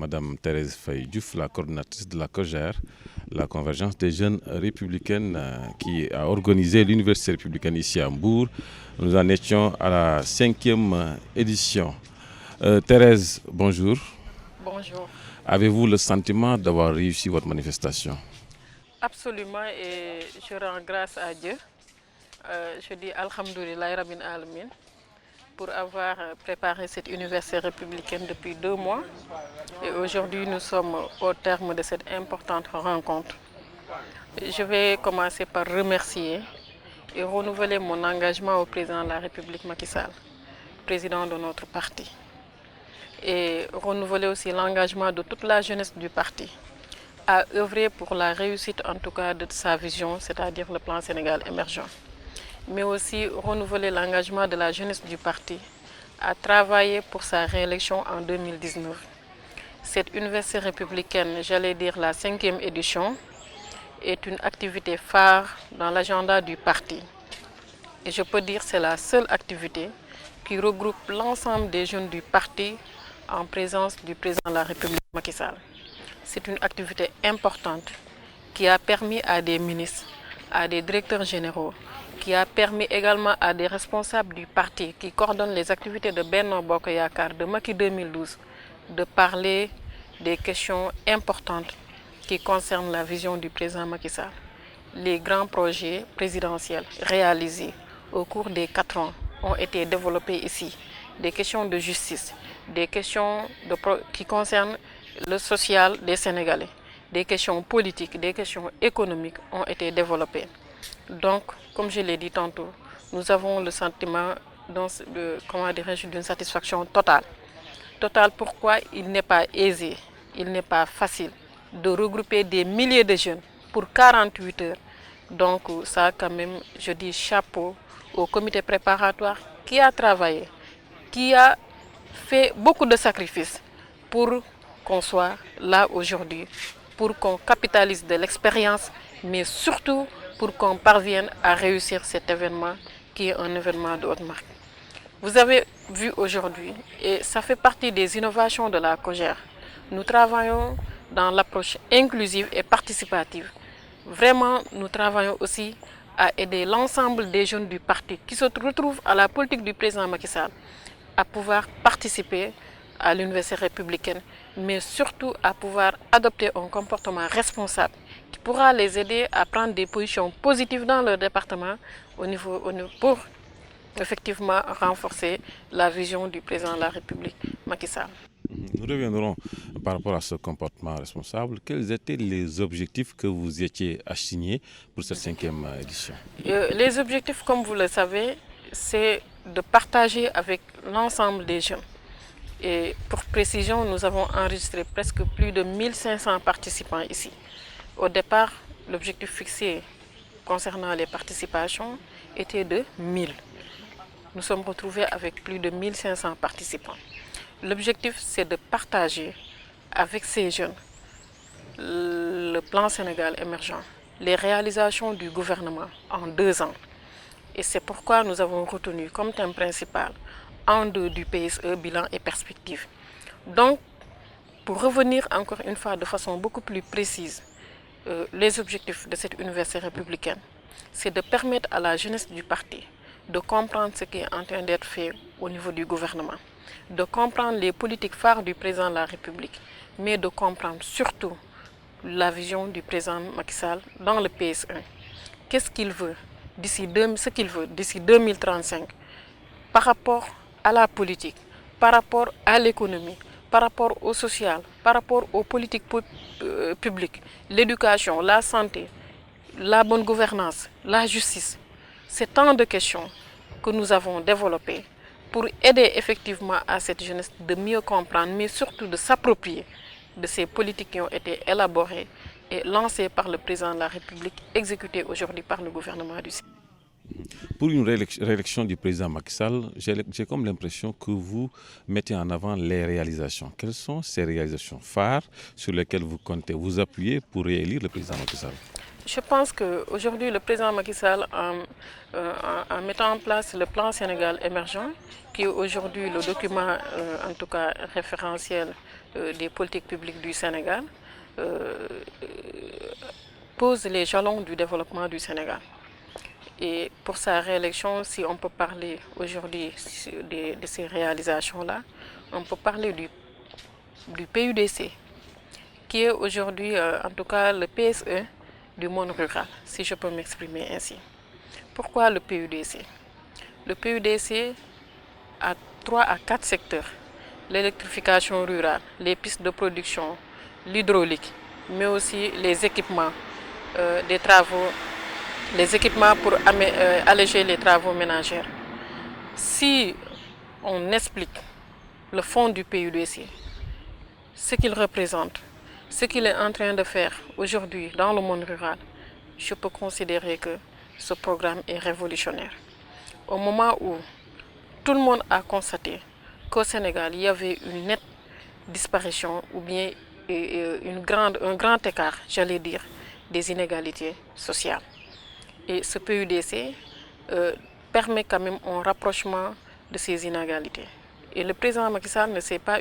Madame Thérèse Faye Diouf, la coordinatrice de la COJER, la Convergence des jeunes républicaines, qui a organisé l'Université républicaine ici à Mbour. Nous en étions à la 5e édition. Thérèse, bonjour. Bonjour. Avez-vous le sentiment d'avoir réussi votre manifestation? Absolument, et je rends grâce à Dieu. Je dis Alhamdoulilah Rabbil Alamin pour avoir préparé cette université républicaine depuis 2 mois. Et aujourd'hui, nous sommes au terme de cette importante rencontre. Je vais commencer par remercier et renouveler mon engagement au président de la République Macky Sall, président de notre parti. Et renouveler aussi l'engagement de toute la jeunesse du parti à œuvrer pour la réussite en tout cas de sa vision, c'est-à-dire le plan Sénégal émergent. Mais aussi renouveler l'engagement de la jeunesse du parti à travailler pour sa réélection en 2019. Cette université républicaine, j'allais dire la 5e édition, est une activité phare dans l'agenda du parti. Et je peux dire que c'est la seule activité qui regroupe l'ensemble des jeunes du parti en présence du président de la République Macky Sall. C'est une activité importante qui a permis à des ministres, à des directeurs généraux, qui a permis également à des responsables du parti qui coordonnent les activités de Benno Bokk Yakaar de Macky 2012 de parler des questions importantes qui concernent la vision du président Macky Sall. Les grands projets présidentiels réalisés au cours des 4 ans ont été développés ici. Des questions de justice, des questions qui concernent le social des Sénégalais, des questions politiques, des questions économiques ont été développées. Donc, comme je l'ai dit tantôt, nous avons le sentiment d'une satisfaction totale. Totale pourquoi il n'est pas aisé, il n'est pas facile de regrouper des milliers de jeunes pour 48 heures. Donc ça quand même, je dis chapeau au comité préparatoire qui a travaillé, qui a fait beaucoup de sacrifices pour qu'on soit là aujourd'hui, pour qu'on capitalise de l'expérience, mais surtout pour qu'on parvienne à réussir cet événement qui est un événement de haute marque. Vous avez vu aujourd'hui, et ça fait partie des innovations de la COJER, nous travaillons dans l'approche inclusive et participative. Vraiment, nous travaillons aussi à aider l'ensemble des jeunes du parti qui se retrouvent à la politique du président Macky Sall à pouvoir participer à l'université républicaine, mais surtout à pouvoir adopter un comportement responsable qui pourra les aider à prendre des positions positives dans leur département pour effectivement renforcer la vision du président de la République, Macky Sall. Nous reviendrons par rapport à ce comportement responsable. Quels étaient les objectifs que vous étiez assignés pour cette 5e édition? Les objectifs, comme vous le savez, c'est de partager avec l'ensemble des jeunes. Et pour précision, nous avons enregistré presque plus de 1500 participants ici. Au départ, l'objectif fixé concernant les participations était de 1000. Nous sommes retrouvés avec plus de 1500 participants. L'objectif, c'est de partager avec ces jeunes le plan Sénégal émergent, les réalisations du gouvernement en 2 ans. Et c'est pourquoi nous avons retenu comme thème principal en deux du PSE, bilan et perspective. Donc, pour revenir encore une fois de façon beaucoup plus précise, les objectifs de cette université républicaine, c'est de permettre à la jeunesse du parti de comprendre ce qui est en train d'être fait au niveau du gouvernement, de comprendre les politiques phares du président de la République, mais de comprendre surtout la vision du président Macky Sall dans le PSE. Qu'est-ce qu'il veut d'ici 2035 par rapport à la politique, par rapport à l'économie, par rapport au social, par rapport aux politiques publiques, l'éducation, la santé, la bonne gouvernance, la justice. C'est tant de questions que nous avons développées pour aider effectivement à cette jeunesse de mieux comprendre, mais surtout de s'approprier de ces politiques qui ont été élaborées et lancées par le président de la République, exécutées aujourd'hui par le gouvernement du Sénégal. Pour une réélection du président Macky Sall, j'ai comme l'impression que vous mettez en avant les réalisations. Quelles sont ces réalisations phares sur lesquelles vous comptez vous appuyer pour réélire le président Macky Sall? Je pense qu'aujourd'hui, le président Macky Sall, en mettant en place le plan Sénégal émergent, qui est aujourd'hui le document, en tout cas référentiel des politiques publiques du Sénégal pose les jalons du développement du Sénégal. Et pour sa réélection, si on peut parler aujourd'hui de ces réalisations-là, on peut parler du PUDC, qui est aujourd'hui en tout cas le PSE du monde rural, si je peux m'exprimer ainsi. Pourquoi le PUDC? Le PUDC a 3 à 4 secteurs: l'électrification rurale, les pistes de production, l'hydraulique, mais aussi les équipements des travaux, les équipements pour alléger les travaux ménagers. Si on explique le fond du PUDC, ce qu'il représente, ce qu'il est en train de faire aujourd'hui dans le monde rural, je peux considérer que ce programme est révolutionnaire. Au moment où tout le monde a constaté qu'au Sénégal, il y avait une nette disparition ou bien un grand écart, j'allais dire, des inégalités sociales. Et ce PUDC permet quand même un rapprochement de ces inégalités. Et le président Macky Sall ne s'est pas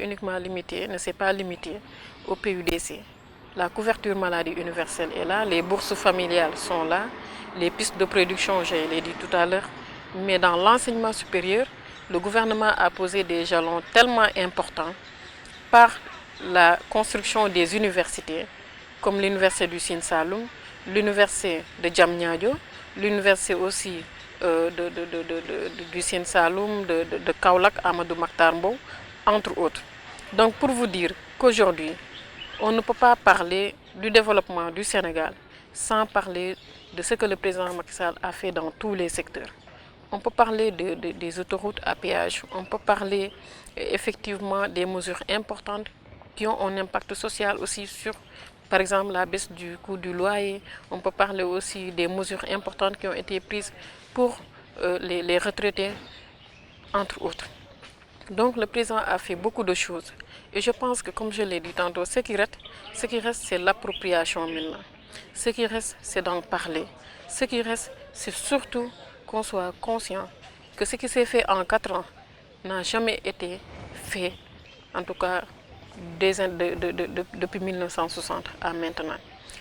limité au PUDC. La couverture maladie universelle est là, les bourses familiales sont là, les pistes de production, je l'ai dit tout à l'heure. Mais dans l'enseignement supérieur, le gouvernement a posé des jalons tellement importants par la construction des universités, comme l'université du Sine Saloum, l'université de Diamniadio, l'université aussi du Sine Saloum, de Kaolack, Amadou Mahtar Mbow, entre autres. Donc pour vous dire qu'aujourd'hui, on ne peut pas parler du développement du Sénégal sans parler de ce que le président Macky Sall a fait dans tous les secteurs. On peut parler des autoroutes à péage, on peut parler effectivement des mesures importantes qui ont un impact social aussi sur, par exemple, la baisse du coût du loyer. On peut parler aussi des mesures importantes qui ont été prises pour les retraités, entre autres. Donc le président a fait beaucoup de choses. Et je pense que, comme je l'ai dit tantôt, ce qui reste, c'est l'appropriation maintenant. Ce qui reste, c'est d'en parler. Ce qui reste, c'est surtout qu'on soit conscient que ce qui s'est fait en 4 ans n'a jamais été fait, en tout cas depuis 1960 à maintenant.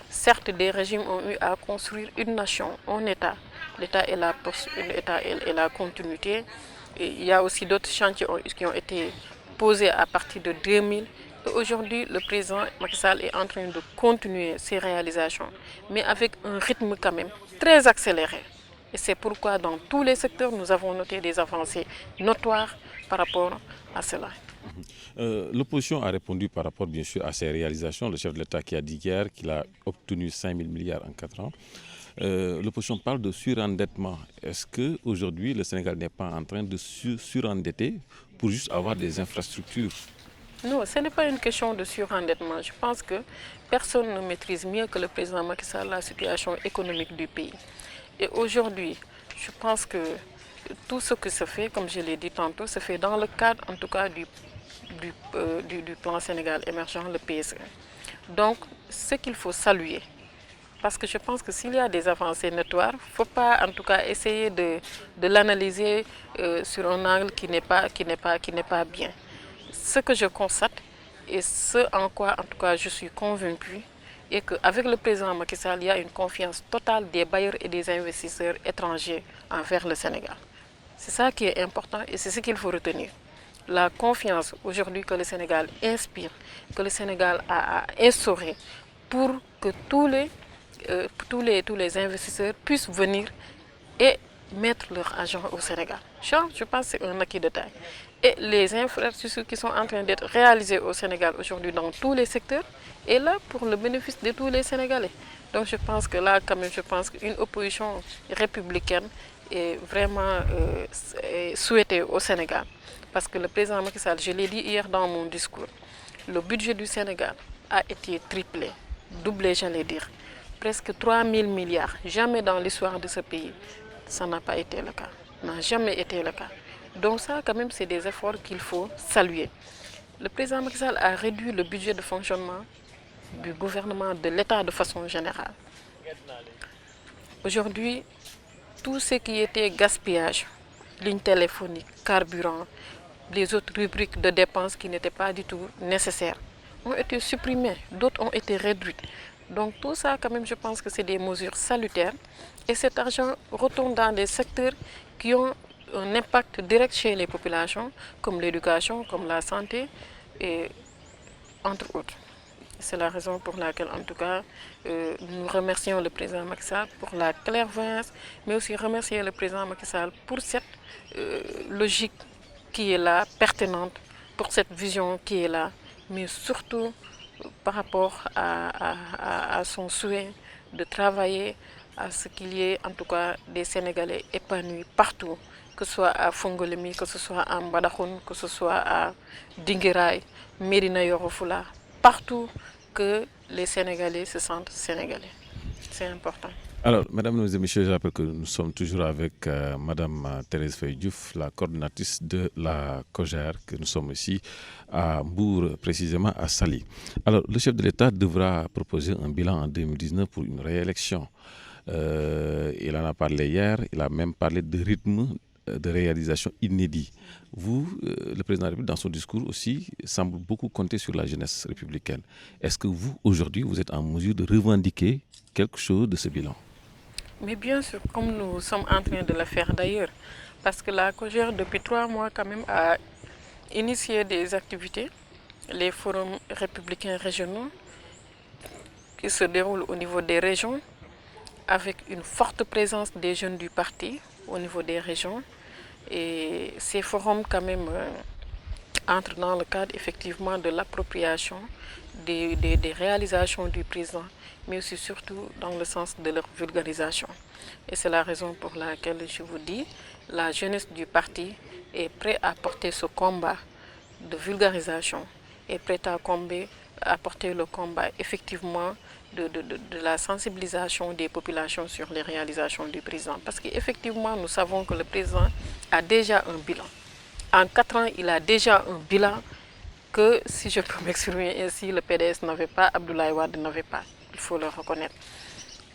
Certes, des régimes ont eu à construire une nation, un État. L'État est la continuité. Et il y a aussi d'autres chantiers qui ont été posés à partir de 2000. Et aujourd'hui, le président Macky Sall est en train de continuer ses réalisations, mais avec un rythme quand même très accéléré. Et c'est pourquoi dans tous les secteurs, nous avons noté des avancées notoires par rapport à cela. L'opposition a répondu par rapport bien sûr à ces réalisations. Le chef de l'État qui a dit hier qu'il a obtenu 5 000 milliards en 4 ans. L'opposition parle de surendettement. Est-ce qu'aujourd'hui le Sénégal n'est pas en train de surendetter pour juste avoir des infrastructures? Non, ce n'est pas une question de surendettement. Je pense que personne ne maîtrise mieux que le président Macky Sall la situation économique du pays. Et aujourd'hui, je pense que tout ce que se fait, comme je l'ai dit tantôt, se fait dans le cadre en tout cas du plan Sénégal émergent, le PSE. Donc, ce qu'il faut saluer, parce que je pense que s'il y a des avancées notoires, il ne faut pas en tout cas essayer de l'analyser sur un angle qui n'est pas bien. Ce que je constate et ce en quoi en tout cas je suis convaincue est qu'avec le président Macky Sall, il y a une confiance totale des bailleurs et des investisseurs étrangers envers le Sénégal. C'est ça qui est important et c'est ce qu'il faut retenir. La confiance aujourd'hui que le Sénégal inspire, que le Sénégal a instauré pour que tous les investisseurs puissent venir et mettre leur argent au Sénégal. Je pense que c'est un acquis de taille. Et les infrastructures qui sont en train d'être réalisées au Sénégal aujourd'hui dans tous les secteurs est là pour le bénéfice de tous les Sénégalais. Donc je pense que là, quand même, qu'une opposition républicaine est vraiment souhaitée au Sénégal. Parce que le président Macky Sall, je l'ai dit hier dans mon discours, le budget du Sénégal a été triplé, doublé, j'allais dire. Presque 3 000 milliards. Jamais dans l'histoire de ce pays, ça n'a pas été le cas. N'a jamais été le cas. Donc ça, quand même, c'est des efforts qu'il faut saluer. Le président Macky Sall a réduit le budget de fonctionnement du gouvernement, de l'État de façon générale. Aujourd'hui, tout ce qui était gaspillage, ligne téléphonique, carburant, les autres rubriques de dépenses qui n'étaient pas du tout nécessaires, ont été supprimées, d'autres ont été réduites. Donc tout ça, quand même, je pense que c'est des mesures salutaires. Et cet argent retourne dans des secteurs qui ont un impact direct chez les populations, comme l'éducation, comme la santé, et entre autres. C'est la raison pour laquelle, en tout cas, nous remercions le président Macky Sall pour la clairvoyance, mais aussi remercier le président Macky Sall pour cette logique qui est là, pertinente, pour cette vision qui est là, mais surtout par rapport à son souhait de travailler à ce qu'il y ait en tout cas des Sénégalais épanouis partout, que ce soit à Fongolemi, que ce soit à Mbadakhoune, que ce soit à Dinguiraye, Médina Yoro Foulah, partout que les Sénégalais se sentent Sénégalais. C'est important. Alors, mesdames et messieurs, je rappelle que nous sommes toujours avec madame Thérèse Faye Diouf, la coordinatrice de la COJER, que nous sommes ici à Mbour, précisément à Saly. Alors, le chef de l'État devra proposer un bilan en 2019 pour une réélection. Il en a parlé hier, il a même parlé de rythme de réalisation inédit. Vous, le président de la République, dans son discours aussi, semble beaucoup compter sur la jeunesse républicaine. Est-ce que vous, aujourd'hui, vous êtes en mesure de revendiquer quelque chose de ce bilan? Mais bien sûr, comme nous sommes en train de le faire d'ailleurs, parce que la COJER, depuis 3 mois, quand même, a initié des activités, les forums républicains régionaux, qui se déroulent au niveau des régions, avec une forte présence des jeunes du parti au niveau des régions. Et ces forums, quand même, entrent dans le cadre effectivement de l'appropriation des réalisations du président, mais aussi surtout dans le sens de leur vulgarisation. Et c'est la raison pour laquelle je vous dis, la jeunesse du parti est prête à porter ce combat de vulgarisation, est prête à porter le combat effectivement de la sensibilisation des populations sur les réalisations du président. Parce qu'effectivement, nous savons que le président a déjà un bilan. En 4 ans, il a déjà un bilan que, si je peux m'exprimer ainsi, le PDS n'avait pas, Abdoulaye Wade n'avait pas. Il faut le reconnaître.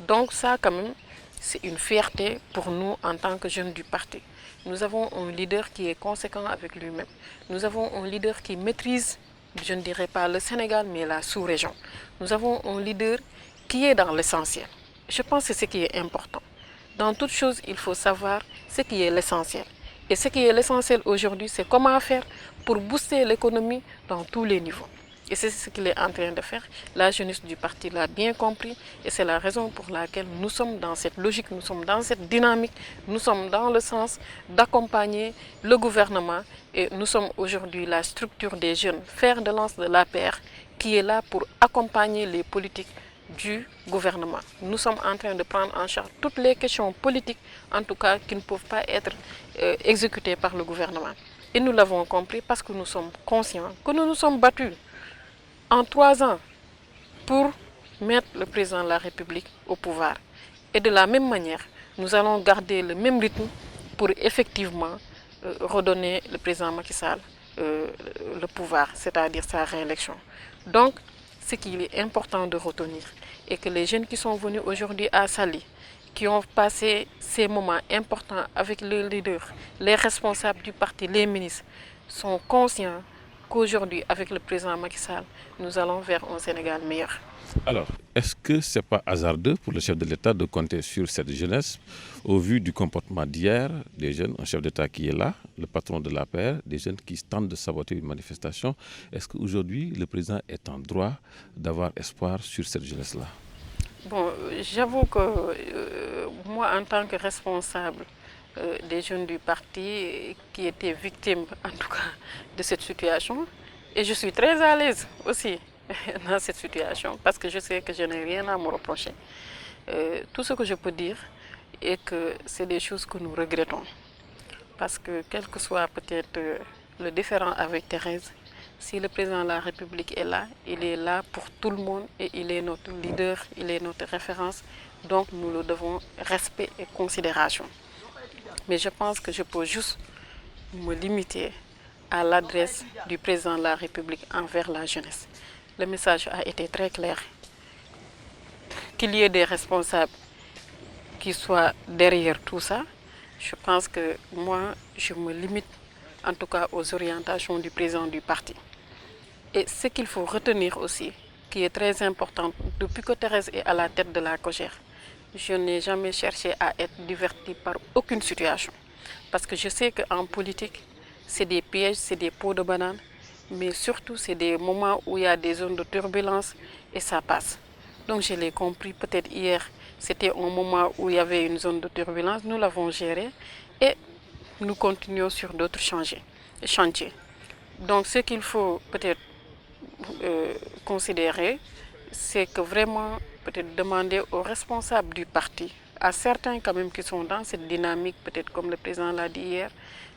Donc ça, quand même, c'est une fierté pour nous en tant que jeunes du parti. Nous avons un leader qui est conséquent avec lui-même. Nous avons un leader qui maîtrise, je ne dirais pas le Sénégal, mais la sous-région. Nous avons un leader qui est dans l'essentiel. Je pense que c'est ce qui est important. Dans toute chose, il faut savoir ce qui est l'essentiel. Et ce qui est l'essentiel aujourd'hui, c'est comment faire pour booster l'économie dans tous les niveaux. Et c'est ce qu'il est en train de faire. La jeunesse du parti l'a bien compris et c'est la raison pour laquelle nous sommes dans cette logique, nous sommes dans cette dynamique, nous sommes dans le sens d'accompagner le gouvernement et nous sommes aujourd'hui la structure des jeunes, fer de lance de l'APR, qui est là pour accompagner les politiques du gouvernement. Nous sommes en train de prendre en charge toutes les questions politiques, en tout cas, qui ne peuvent pas être exécutées par le gouvernement. Et nous l'avons compris parce que nous sommes conscients que nous nous sommes battus en 3 ans pour mettre le président de la République au pouvoir. Et de la même manière, nous allons garder le même rythme pour effectivement redonner le président Macky Sall le pouvoir, c'est-à-dire sa réélection. Donc, ce qu'il est important de retenir est que les jeunes qui sont venus aujourd'hui à Saly, qui ont passé ces moments importants avec les leaders, les responsables du parti, les ministres, sont conscients qu'aujourd'hui, avec le président Macky Sall, nous allons vers un Sénégal meilleur. Alors, est-ce que ce n'est pas hasardeux pour le chef de l'État de compter sur cette jeunesse au vu du comportement d'hier des jeunes, un chef d'État qui est là, le patron de l'APR, des jeunes qui tentent de saboter une manifestation? Est-ce qu'aujourd'hui, le président est en droit d'avoir espoir sur cette jeunesse-là? Bon, j'avoue que moi, en tant que responsable des jeunes du parti qui étaient victimes, en tout cas, de cette situation, et je suis très à l'aise aussi dans cette situation parce que je sais que je n'ai rien à me reprocher. Tout ce que je peux dire est que c'est des choses que nous regrettons parce que quel que soit peut-être le différend avec Thérèse, si le président de la République est là, il est là pour tout le monde et il est notre leader, il est notre référence. Donc nous le devons respect et considération. Mais je pense que je peux juste me limiter à l'adresse du président de la République envers la jeunesse. Le message a été très clair. Qu'il y ait des responsables qui soient derrière tout ça, je pense que moi, je me limite en tout cas aux orientations du président du parti. Et ce qu'il faut retenir aussi, qui est très important, depuis que Thérèse est à la tête de la COJER, je n'ai jamais cherché à être divertie par aucune situation. Parce que je sais qu'en politique, c'est des pièges, c'est des pots de banane, mais surtout c'est des moments où il y a des zones de turbulence et ça passe. Donc je l'ai compris, peut-être hier, c'était un moment où il y avait une zone de turbulence, nous l'avons géré et nous continuons sur d'autres chantiers. Donc ce qu'il faut peut-être considérer, c'est que vraiment peut-être demander aux responsables du parti, à certains quand même qui sont dans cette dynamique, peut-être comme le président l'a dit hier,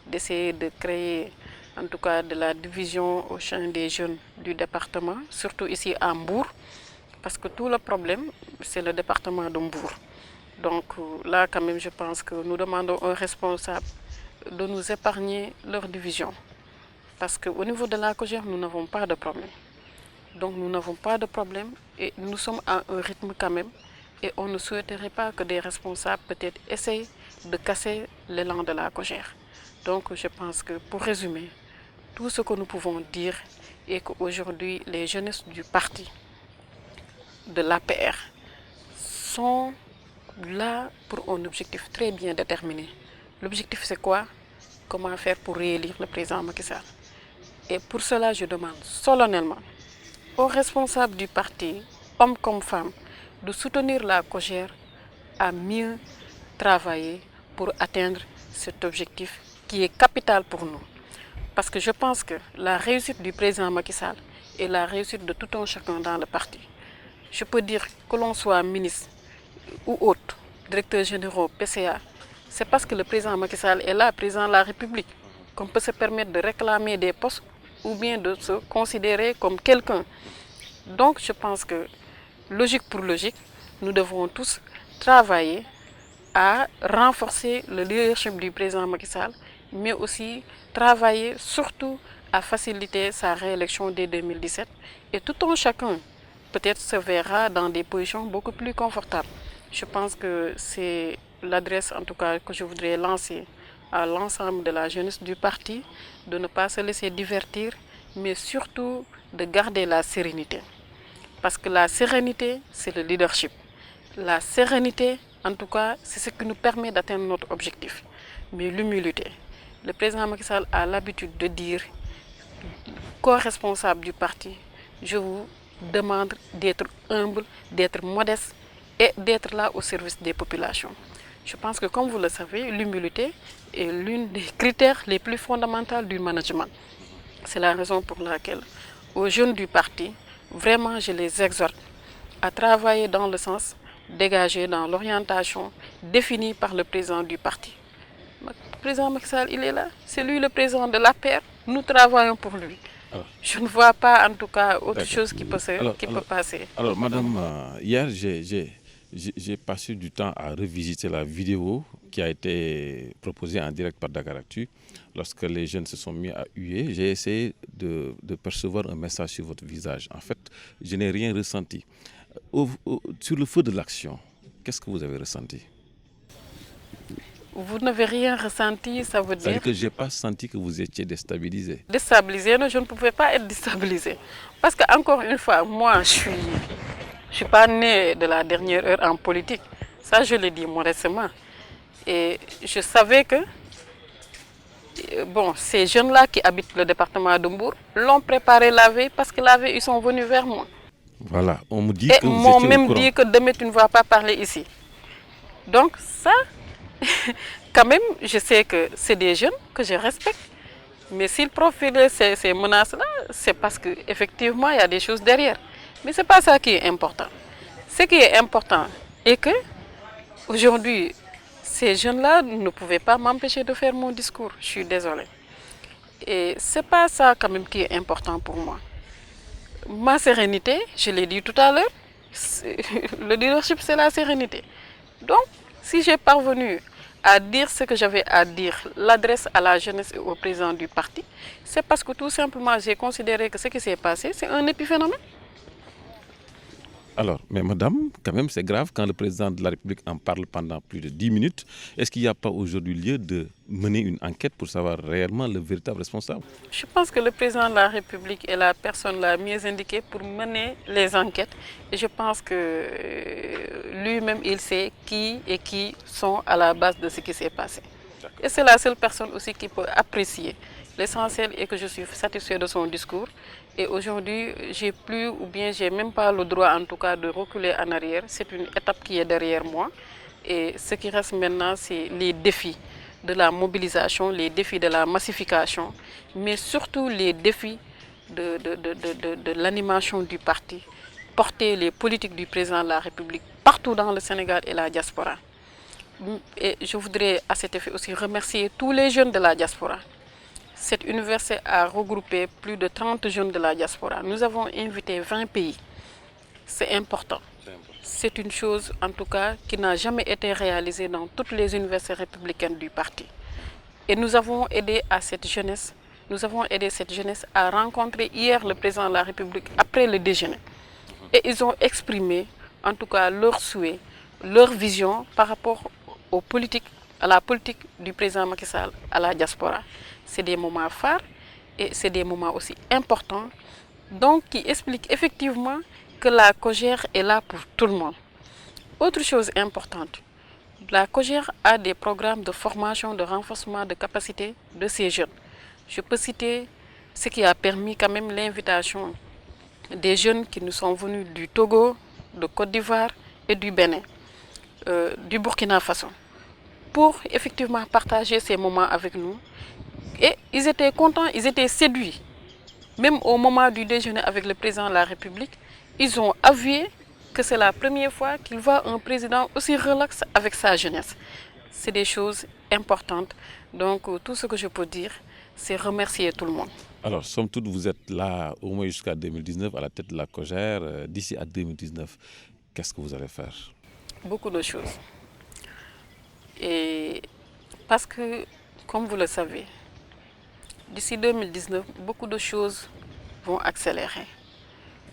d'essayer de créer en tout cas de la division au sein des jeunes du département, surtout ici à Mbour, parce que tout le problème, c'est le département de Mbour. Donc là, quand même, je pense que nous demandons aux responsables de nous épargner leur division. Parce qu'au niveau de la COJER, nous n'avons pas de problème. Donc nous n'avons pas de problème et nous sommes à un rythme quand même. Et on ne souhaiterait pas que des responsables peut-être essayent de casser l'élan de la COJER. Donc je pense que pour résumer, tout ce que nous pouvons dire est qu'aujourd'hui, les jeunesses du parti, de l'APR, sont là pour un objectif très bien déterminé. L'objectif c'est quoi? Comment faire pour réélire le président Macky Sall. Et pour cela, je demande solennellement aux responsables du parti, hommes comme femmes, de soutenir la COJER à mieux travailler pour atteindre cet objectif qui est capital pour nous. Parce que je pense que la réussite du président Macky Sall est la réussite de tout un chacun dans le parti. Je peux dire que l'on soit ministre ou autre, directeur général, PCA, c'est parce que le président Macky Sall est là, président de la République, qu'on peut se permettre de réclamer des postes ou bien de se considérer comme quelqu'un. Donc je pense que, logique pour logique, nous devons tous travailler à renforcer le leadership du président Macky Sall, mais aussi travailler surtout à faciliter sa réélection dès 2017. Et tout un chacun peut-être se verra dans des positions beaucoup plus confortables. Je pense que c'est l'adresse en tout cas que je voudrais lancer à l'ensemble de la jeunesse du parti, de ne pas se laisser divertir, mais surtout de garder la sérénité. Parce que la sérénité, c'est le leadership. La sérénité, en tout cas, c'est ce qui nous permet d'atteindre notre objectif. Mais l'humilité. Le président Macky Sall a l'habitude de dire, co-responsable du parti, je vous demande d'être humble, d'être modeste et d'être là au service des populations. Je pense que, comme vous le savez, l'humilité est l'un des critères les plus fondamentaux du management. C'est la raison pour laquelle, aux jeunes du parti, vraiment, je les exhorte à travailler dans le sens dégagé, dans l'orientation définie par le président du parti. Le président Macky Sall, il est là, c'est lui le président de l'APR, nous travaillons pour lui. Alors, je ne vois pas en tout cas autre chose qui peut passer. Alors, madame, hier, j'ai passé du temps à revisiter la vidéo qui a été proposée en direct par Dakaractu. Lorsque les jeunes se sont mis à huer, j'ai essayé de percevoir un message sur votre visage. En fait, je n'ai rien ressenti. Sur le feu de l'action, qu'est-ce que vous avez ressenti? Vous n'avez rien ressenti, ça veut dire... C'est-à-dire que je n'ai pas senti que vous étiez déstabilisé. Déstabilisé, non, je ne pouvais pas être déstabilisé. Parce que, encore une fois, moi, je ne suis pas née de la dernière heure en politique. Ça, je le dis modestement. Et je savais que bon, ces jeunes-là qui habitent le département de Mbour l'ont préparé la veille parce que la veille, ils sont venus vers moi. Voilà, on me dit et que vous m'ont étiez même dit que demain, tu ne vas pas parler ici. Donc ça, quand même, je sais que c'est des jeunes que je respecte. Mais s'ils profilaient ces menaces-là, c'est parce qu'effectivement, il y a des choses derrière. Mais ce n'est pas ça qui est important. Ce qui est important est que, aujourd'hui, ces jeunes-là ne pouvaient pas m'empêcher de faire mon discours. Je suis désolée. Et ce n'est pas ça quand même qui est important pour moi. Ma sérénité, je l'ai dit tout à l'heure, le leadership, c'est la sérénité. Donc, si j'ai parvenu à dire ce que j'avais à dire, l'adresse à la jeunesse et au président du parti, c'est parce que tout simplement j'ai considéré que ce qui s'est passé, c'est un épiphénomène. Alors, mais madame, quand même, c'est grave quand le président de la République en parle pendant plus de 10 minutes. Est-ce qu'il n'y a pas aujourd'hui lieu de mener une enquête pour savoir réellement le véritable responsable? Je pense que le président de la République est la personne la mieux indiquée pour mener les enquêtes. Et je pense que lui-même, il sait qui sont à la base de ce qui s'est passé. Et c'est la seule personne aussi qui peut apprécier. L'essentiel est que je suis satisfait de son discours. Et aujourd'hui, j'ai même pas le droit en tout cas de reculer en arrière. C'est une étape qui est derrière moi. Et ce qui reste maintenant, c'est les défis de la mobilisation, les défis de la massification, mais surtout les défis de l'animation du parti, porter les politiques du président de la République partout dans le Sénégal et la diaspora. Et je voudrais à cet effet aussi remercier tous les jeunes de la diaspora. Cette université a regroupé plus de 30 jeunes de la diaspora. Nous avons invité 20 pays. C'est important. C'est une chose, en tout cas, qui n'a jamais été réalisée dans toutes les universités républicaines du parti. Et nous avons aidé cette jeunesse à rencontrer hier le président de la République après le déjeuner. Et ils ont exprimé, en tout cas, leurs souhaits, leur vision par rapport à la politique du président Macky Sall à la diaspora. C'est des moments phares et c'est des moments aussi importants, donc qui expliquent effectivement que la COJER est là pour tout le monde. Autre chose importante, la COJER a des programmes de formation, de renforcement de capacité de ces jeunes. Je peux citer ce qui a permis quand même l'invitation des jeunes qui nous sont venus du Togo, de Côte d'Ivoire et du Bénin, du Burkina Faso, pour effectivement partager ces moments avec nous. Et ils étaient contents, ils étaient séduits. Même au moment du déjeuner avec le président de la République, ils ont avoué que c'est la première fois qu'ils voient un président aussi relax avec sa jeunesse. C'est des choses importantes. Donc tout ce que je peux dire, c'est remercier tout le monde. Alors, somme toute, vous êtes là au moins jusqu'à 2019 à la tête de la COJER. D'ici à 2019, qu'est-ce que vous allez faire? Beaucoup de choses. Et parce que, comme vous le savez, d'ici 2019, beaucoup de choses vont accélérer.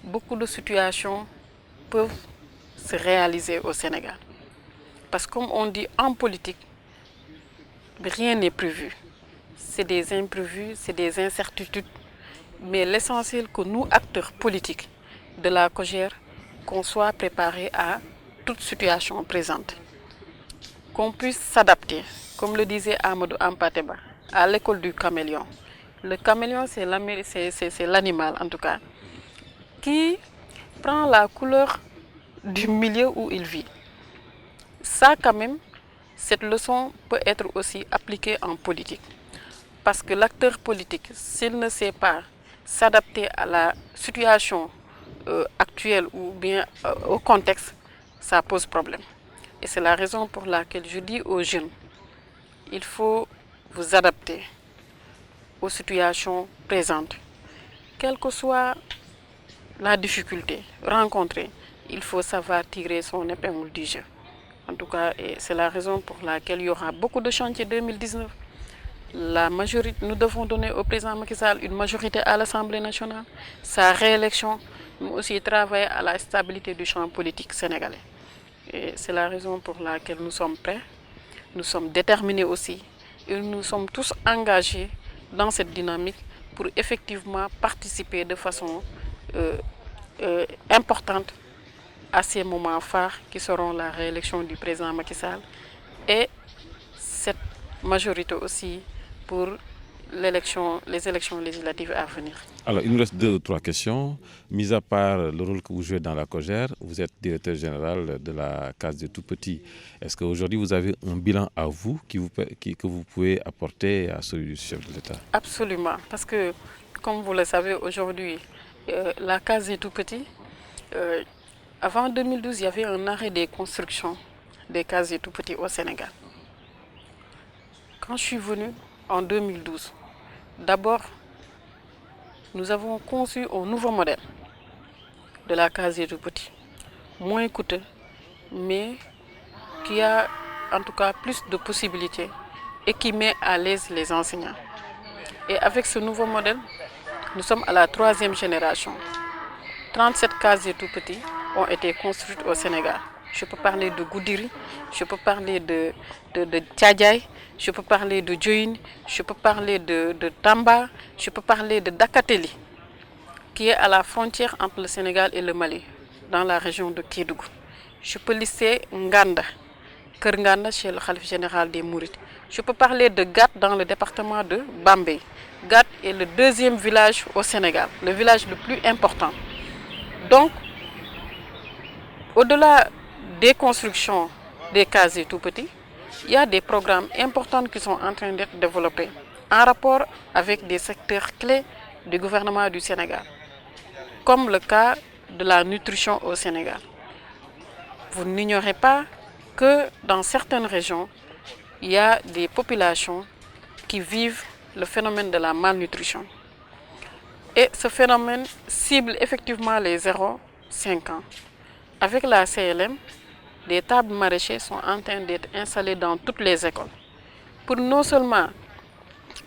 Beaucoup de situations peuvent se réaliser au Sénégal. Parce que comme on dit en politique, rien n'est prévu. C'est des imprévus, c'est des incertitudes. Mais l'essentiel que nous, acteurs politiques de la COJER, qu'on soit préparés à toute situation présente. Qu'on puisse s'adapter, comme le disait Amadou Ampateba, à l'école du caméléon. Le caméléon, c'est l'animal, en tout cas, qui prend la couleur du milieu où il vit. Ça, quand même, cette leçon peut être aussi appliquée en politique. Parce que l'acteur politique, s'il ne sait pas s'adapter à la situation actuelle ou bien au contexte, ça pose problème. Et c'est la raison pour laquelle je dis aux jeunes, il faut vous adapter aux situations présentes. Quelle que soit la difficulté rencontrée, il faut savoir tirer son épingle du jeu. En tout cas, c'est la raison pour laquelle il y aura beaucoup de chantiers 2019. La majorité, nous devons donner au président Macky Sall une majorité à l'Assemblée nationale, sa réélection, mais aussi travailler à la stabilité du champ politique sénégalais. Et c'est la raison pour laquelle nous sommes prêts, nous sommes déterminés aussi, et nous sommes tous engagés dans cette dynamique pour effectivement participer de façon importante à ces moments phares qui seront la réélection du président Macky Sall et cette majorité aussi pour les élections législatives à venir. Alors, il nous reste 2 ou 3 questions. Mis à part le rôle que vous jouez dans la COJER, vous êtes directeur général de la Case des Tout-Petits. Est-ce qu'aujourd'hui, vous avez un bilan à vous que vous pouvez apporter à celui du chef de l'État? Absolument, parce que, comme vous le savez, aujourd'hui, la Case des Tout-Petits, avant 2012, il y avait un arrêt des constructions des cases des Tout-Petits au Sénégal. Quand je suis venue en 2012, d'abord, nous avons conçu un nouveau modèle de la case des Tout-Petits, moins coûteux, mais qui a en tout cas plus de possibilités et qui met à l'aise les enseignants. Et avec ce nouveau modèle, nous sommes à la 3e génération. 37 cases des Tout-Petits ont été construites au Sénégal. Je peux parler de Goudiri, je peux parler de Tchadjaï, je peux parler de Djoin, je peux parler de Tamba, je peux parler de Dakateli, qui est à la frontière entre le Sénégal et le Mali, dans la région de Kédougou. Je peux lister Nganda, Kernganda chez le Khalif général des Mourides. Je peux parler de Gat dans le département de Bambey. Gat est le deuxième village au Sénégal, le village le plus important. Donc, au-delà des constructions des casiers tout petits, il y a des programmes importants qui sont en train d'être développés en rapport avec des secteurs clés du gouvernement du Sénégal, comme le cas de la nutrition au Sénégal. Vous n'ignorez pas que dans certaines régions, il y a des populations qui vivent le phénomène de la malnutrition. Et ce phénomène cible effectivement les 0,5 ans. Avec la CLM, des tables maraîchers sont en train d'être installées dans toutes les écoles pour non seulement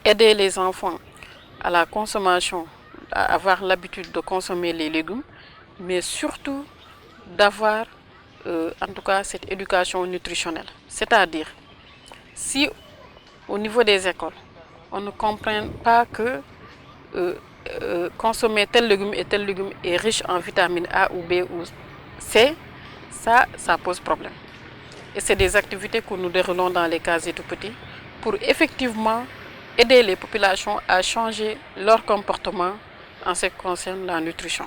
aider les enfants à la consommation, à avoir l'habitude de consommer les légumes, mais surtout d'avoir en tout cas cette éducation nutritionnelle. C'est-à-dire, si au niveau des écoles, on ne comprend pas que consommer tel légume et tel légume est riche en vitamine A ou B ou C, ça pose problème. Et c'est des activités que nous déroulons dans les casiers tout petits pour effectivement aider les populations à changer leur comportement en ce qui concerne la nutrition.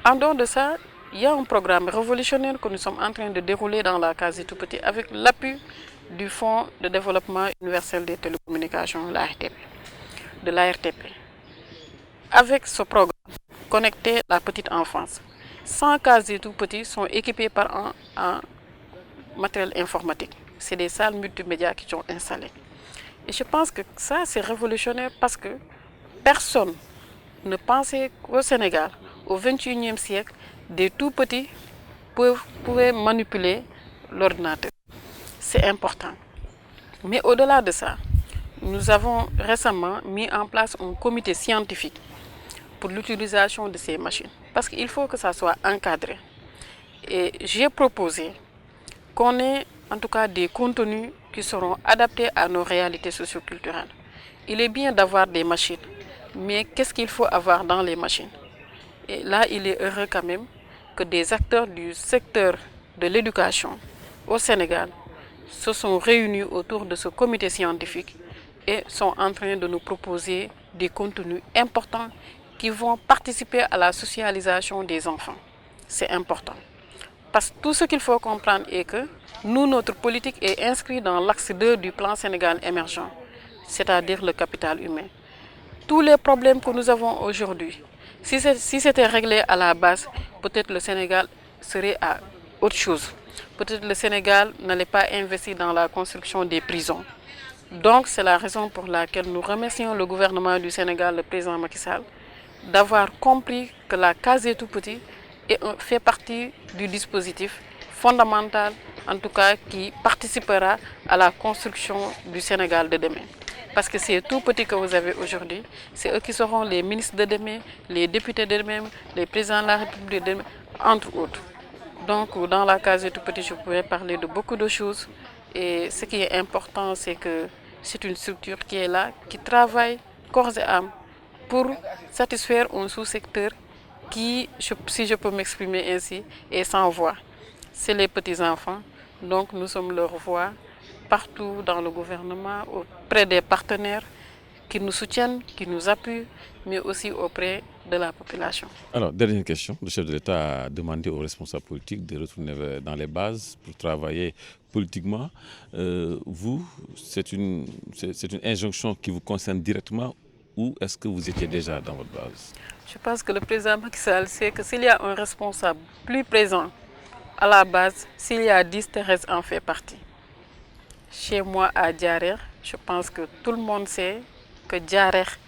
En dehors de ça, il y a un programme révolutionnaire que nous sommes en train de dérouler dans la casier tout petit avec l'appui du Fonds de développement universel des télécommunications, de l'ARTP. Avec ce programme, Connecter la petite enfance, 100 casiers tout petits sont équipés par un matériel informatique. C'est des salles multimédia qui sont installées. Et je pense que ça, c'est révolutionnaire parce que personne ne pensait qu'au Sénégal, au XXIe siècle, des tout petits pouvaient manipuler l'ordinateur. C'est important. Mais au-delà de ça, nous avons récemment mis en place un comité scientifique pour l'utilisation de ces machines. Parce qu'il faut que ça soit encadré. Et j'ai proposé qu'on ait en tout cas des contenus qui seront adaptés à nos réalités socioculturelles. Il est bien d'avoir des machines, mais qu'est-ce qu'il faut avoir dans les machines? Et là, il est heureux quand même que des acteurs du secteur de l'éducation au Sénégal se sont réunis autour de ce comité scientifique et sont en train de nous proposer des contenus importants qui vont participer à la socialisation des enfants. C'est important. Parce que tout ce qu'il faut comprendre est que nous, notre politique est inscrite dans l'axe 2 du plan Sénégal émergent, c'est-à-dire le capital humain. Tous les problèmes que nous avons aujourd'hui, si c'était réglé à la base, peut-être le Sénégal serait à autre chose. Peut-être le Sénégal n'allait pas investir dans la construction des prisons. Donc c'est la raison pour laquelle nous remercions le gouvernement du Sénégal, le président Macky Sall, d'avoir compris que la casier tout petit fait partie du dispositif fondamental, en tout cas qui participera à la construction du Sénégal de demain. Parce que ces tout petits que vous avez aujourd'hui, c'est eux qui seront les ministres de demain, les députés de demain, les présidents de la République de demain, entre autres. Donc dans la casier tout petit, je pourrais parler de beaucoup de choses. Et ce qui est important, c'est que c'est une structure qui est là, qui travaille corps et âme pour satisfaire un sous-secteur qui, si je peux m'exprimer ainsi, est sans voix. C'est les petits-enfants, donc nous sommes leur voix partout dans le gouvernement, auprès des partenaires qui nous soutiennent, qui nous appuient, mais aussi auprès de la population. Alors, dernière question. Le chef de l'État a demandé aux responsables politiques de retourner dans les bases pour travailler politiquement. Vous, c'est une injonction qui vous concerne directement ou est-ce que vous étiez déjà dans votre base? Je pense que le président Macky Sall sait que s'il y a un responsable plus présent à la base, s'il y a 10, Thérèse en fait partie. Chez moi à Diarère, je pense que tout le monde sait que Diarère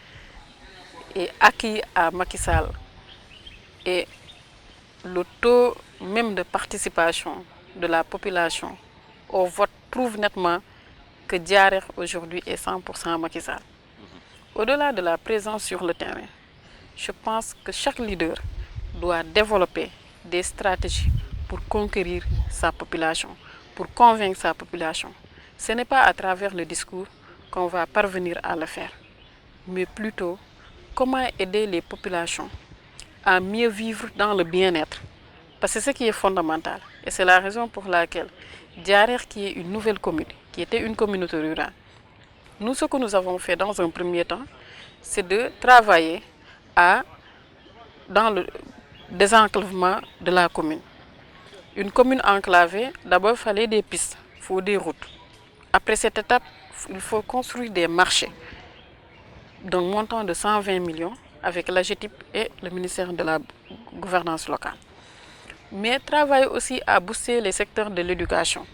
est acquis à Macky Sall. Et le taux même de participation de la population au vote prouve nettement que Diarère aujourd'hui est 100% Macky Sall. Au-delà de la présence sur le terrain, je pense que chaque leader doit développer des stratégies pour conquérir sa population, pour convaincre sa population. Ce n'est pas à travers le discours qu'on va parvenir à le faire, mais plutôt comment aider les populations à mieux vivre dans le bien-être. Parce que c'est ce qui est fondamental. Et c'est la raison pour laquelle Diarère, qui est une nouvelle commune, qui était une communauté rurale, nous, ce que nous avons fait dans un premier temps, c'est de travailler dans le désenclavement de la commune. Une commune enclavée, d'abord, il fallait des pistes, il faut des routes. Après cette étape, il faut construire des marchés d'un montant de 120 millions avec l'AGETIP et le ministère de la gouvernance locale. Mais travailler aussi à booster les secteurs de l'éducation,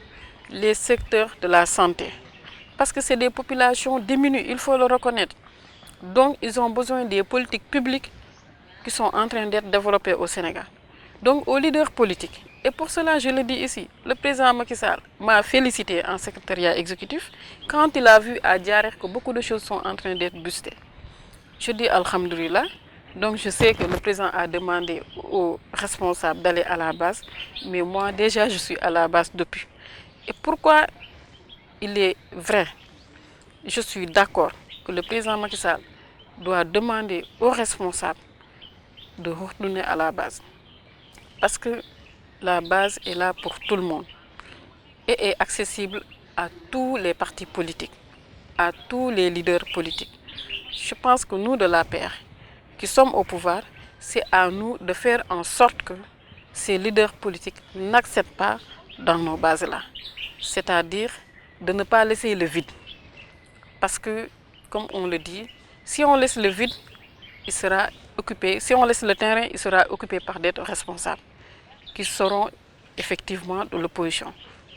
les secteurs de la santé. Parce que c'est des populations diminuées, il faut le reconnaître. Donc, ils ont besoin des politiques publiques qui sont en train d'être développées au Sénégal. Donc, aux leaders politiques. Et pour cela, je le dis ici, le président Macky Sall m'a félicité en secrétariat exécutif quand il a vu à Diarère que beaucoup de choses sont en train d'être boostées. Je dis Alhamdoulilah. Donc, je sais que le président a demandé aux responsables d'aller à la base. Mais moi, déjà, je suis à la base depuis. Et pourquoi il est vrai, je suis d'accord que le président Macky Sall doit demander aux responsables de retourner à la base. Parce que la base est là pour tout le monde et est accessible à tous les partis politiques, à tous les leaders politiques. Je pense que nous, de l'APR, qui sommes au pouvoir, c'est à nous de faire en sorte que ces leaders politiques n'acceptent pas dans nos bases-là. C'est-à-dire de ne pas laisser le vide. Parce que, comme on le dit, si on laisse le vide, il sera occupé, si on laisse le terrain, il sera occupé par d'autres responsables qui seront effectivement de l'opposition.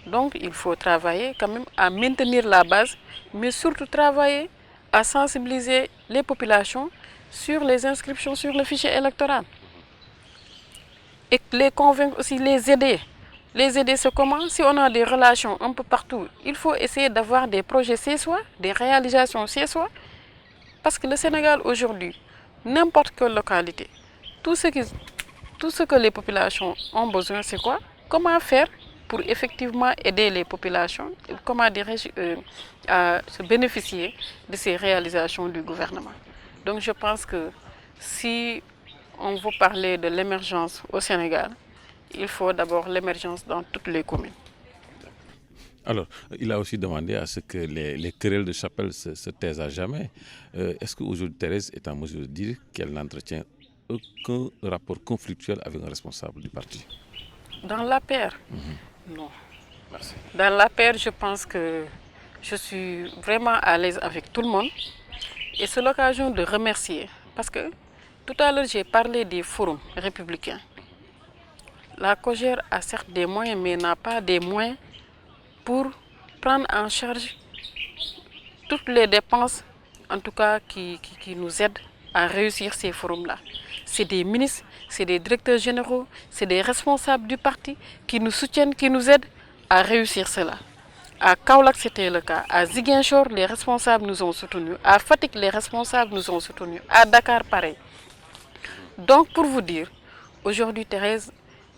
Donc, il faut travailler quand même à maintenir la base, mais surtout travailler à sensibiliser les populations sur les inscriptions sur le fichier électoral. Et les convaincre aussi, les aider. Les aider, c'est comment? Si on a des relations un peu partout, il faut essayer d'avoir des projets chez soi, des réalisations chez soi. Parce que le Sénégal aujourd'hui, n'importe quelle localité, tout ce que les populations ont besoin, c'est quoi? Comment faire pour effectivement aider les populations, comment dirais-je, à se bénéficier de ces réalisations du gouvernement. Donc je pense que si on veut parler de l'émergence au Sénégal, il faut d'abord l'émergence dans toutes les communes. Alors, il a aussi demandé à ce que les querelles de chapelle se taisent à jamais. Est-ce qu'aujourd'hui Thérèse est en mesure de dire qu'elle n'entretient aucun rapport conflictuel avec un responsable du parti? Dans l'APR, non. Merci. Dans l'APR, je pense que je suis vraiment à l'aise avec tout le monde. Et c'est l'occasion de remercier. Parce que tout à l'heure, j'ai parlé des forums républicains. La COJER a certes des moyens, mais n'a pas des moyens pour prendre en charge toutes les dépenses, en tout cas qui nous aident à réussir ces forums-là. C'est des ministres, c'est des directeurs généraux, c'est des responsables du parti qui nous soutiennent, qui nous aident à réussir cela. À Kaolack, c'était le cas. À Ziguinchor, les responsables nous ont soutenus. À Fatick, les responsables nous ont soutenus. À Dakar, pareil. Donc, pour vous dire, aujourd'hui, Thérèse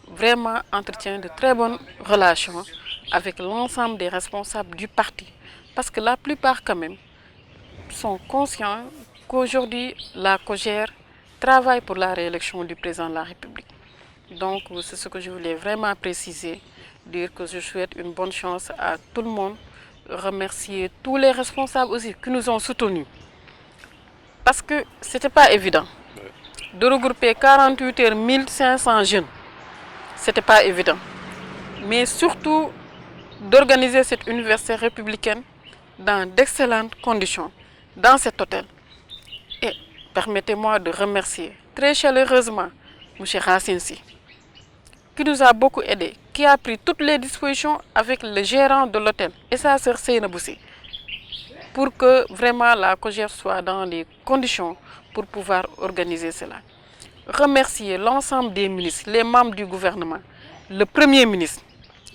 vraiment entretient de très bonnes relations avec l'ensemble des responsables du parti. Parce que la plupart, quand même, sont conscients qu'aujourd'hui, la COJER travaille pour la réélection du président de la République. Donc, c'est ce que je voulais vraiment préciser, dire que je souhaite une bonne chance à tout le monde, remercier tous les responsables aussi qui nous ont soutenus. Parce que ce n'était pas évident de regrouper 48 heures 1500 jeunes. Ce n'était pas évident. Mais surtout, d'organiser cette université républicaine dans d'excellentes conditions, dans cet hôtel. Et permettez-moi de remercier très chaleureusement M. Racine Sy, qui nous a beaucoup aidés, qui a pris toutes les dispositions avec le gérant de l'hôtel et sa sœur Seynabou Sy, pour que vraiment la COJER soit dans les conditions pour pouvoir organiser cela. Remercier l'ensemble des ministres, les membres du gouvernement, le Premier ministre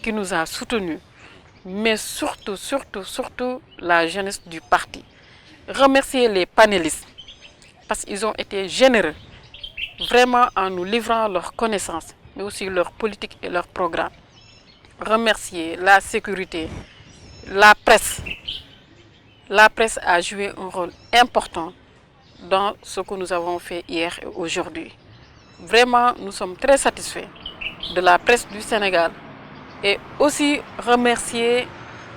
qui nous a soutenus, mais surtout la jeunesse du parti. Remercier les panélistes parce qu'ils ont été généreux, vraiment en nous livrant leurs connaissances mais aussi leur politique et leur programme. Remercier la sécurité, la presse. La presse a joué un rôle important dans ce que nous avons fait hier et aujourd'hui. Vraiment, nous sommes très satisfaits de la presse du Sénégal et aussi remercier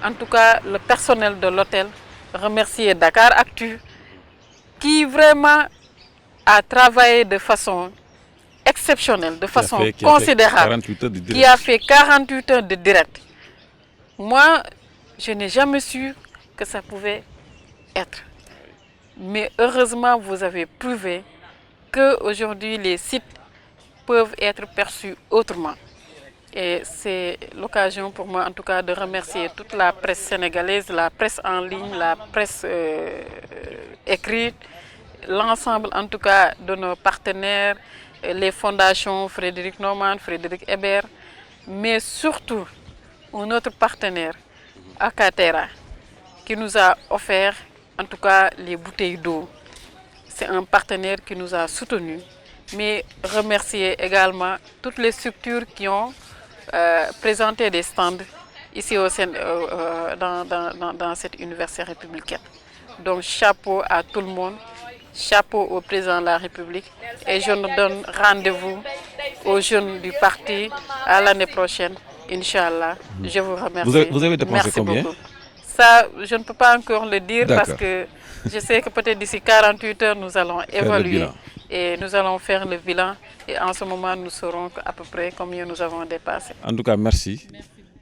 en tout cas le personnel de l'hôtel, remercier Dakar Actu qui vraiment a travaillé de façon exceptionnelle, de façon considérable, qui a fait 48 heures de direct. Moi, je n'ai jamais su que ça pouvait être. Mais heureusement, vous avez prouvé qu'aujourd'hui, les sites peuvent être perçus autrement. Et c'est l'occasion pour moi, en tout cas, de remercier toute la presse sénégalaise, la presse en ligne, la presse écrite, l'ensemble, en tout cas, de nos partenaires, les fondations Frédéric Norman, Frédéric Hébert, mais surtout un autre partenaire, Akatera, qui nous a offert, en tout cas, les bouteilles d'eau. C'est un partenaire qui nous a soutenus, mais remercier également toutes les structures qui ont présenté des stands ici dans cette université républicaine. Donc chapeau à tout le monde, chapeau au président de la République et je nous donne rendez-vous aux jeunes du parti à l'année prochaine, Inch'Allah. Je vous remercie. Vous avez dépensé combien? Beaucoup. Ça, je ne peux pas encore le dire parce que je sais que peut-être d'ici 48 heures, nous allons évaluer et nous allons faire le bilan. Et en ce moment, nous saurons à peu près combien nous avons dépassé. En tout cas, merci.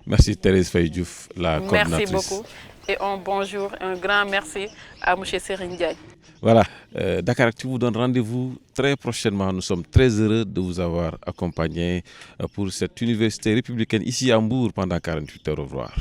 Merci Thérèse Faye Diouf, la coordinatrice. Merci beaucoup. Et un bonjour, un grand merci à M. Serigne Diagne. Voilà, Dakar Actu vous donne rendez-vous très prochainement. Nous sommes très heureux de vous avoir accompagné pour cette université républicaine ici à Mbour pendant 48 heures. Au revoir.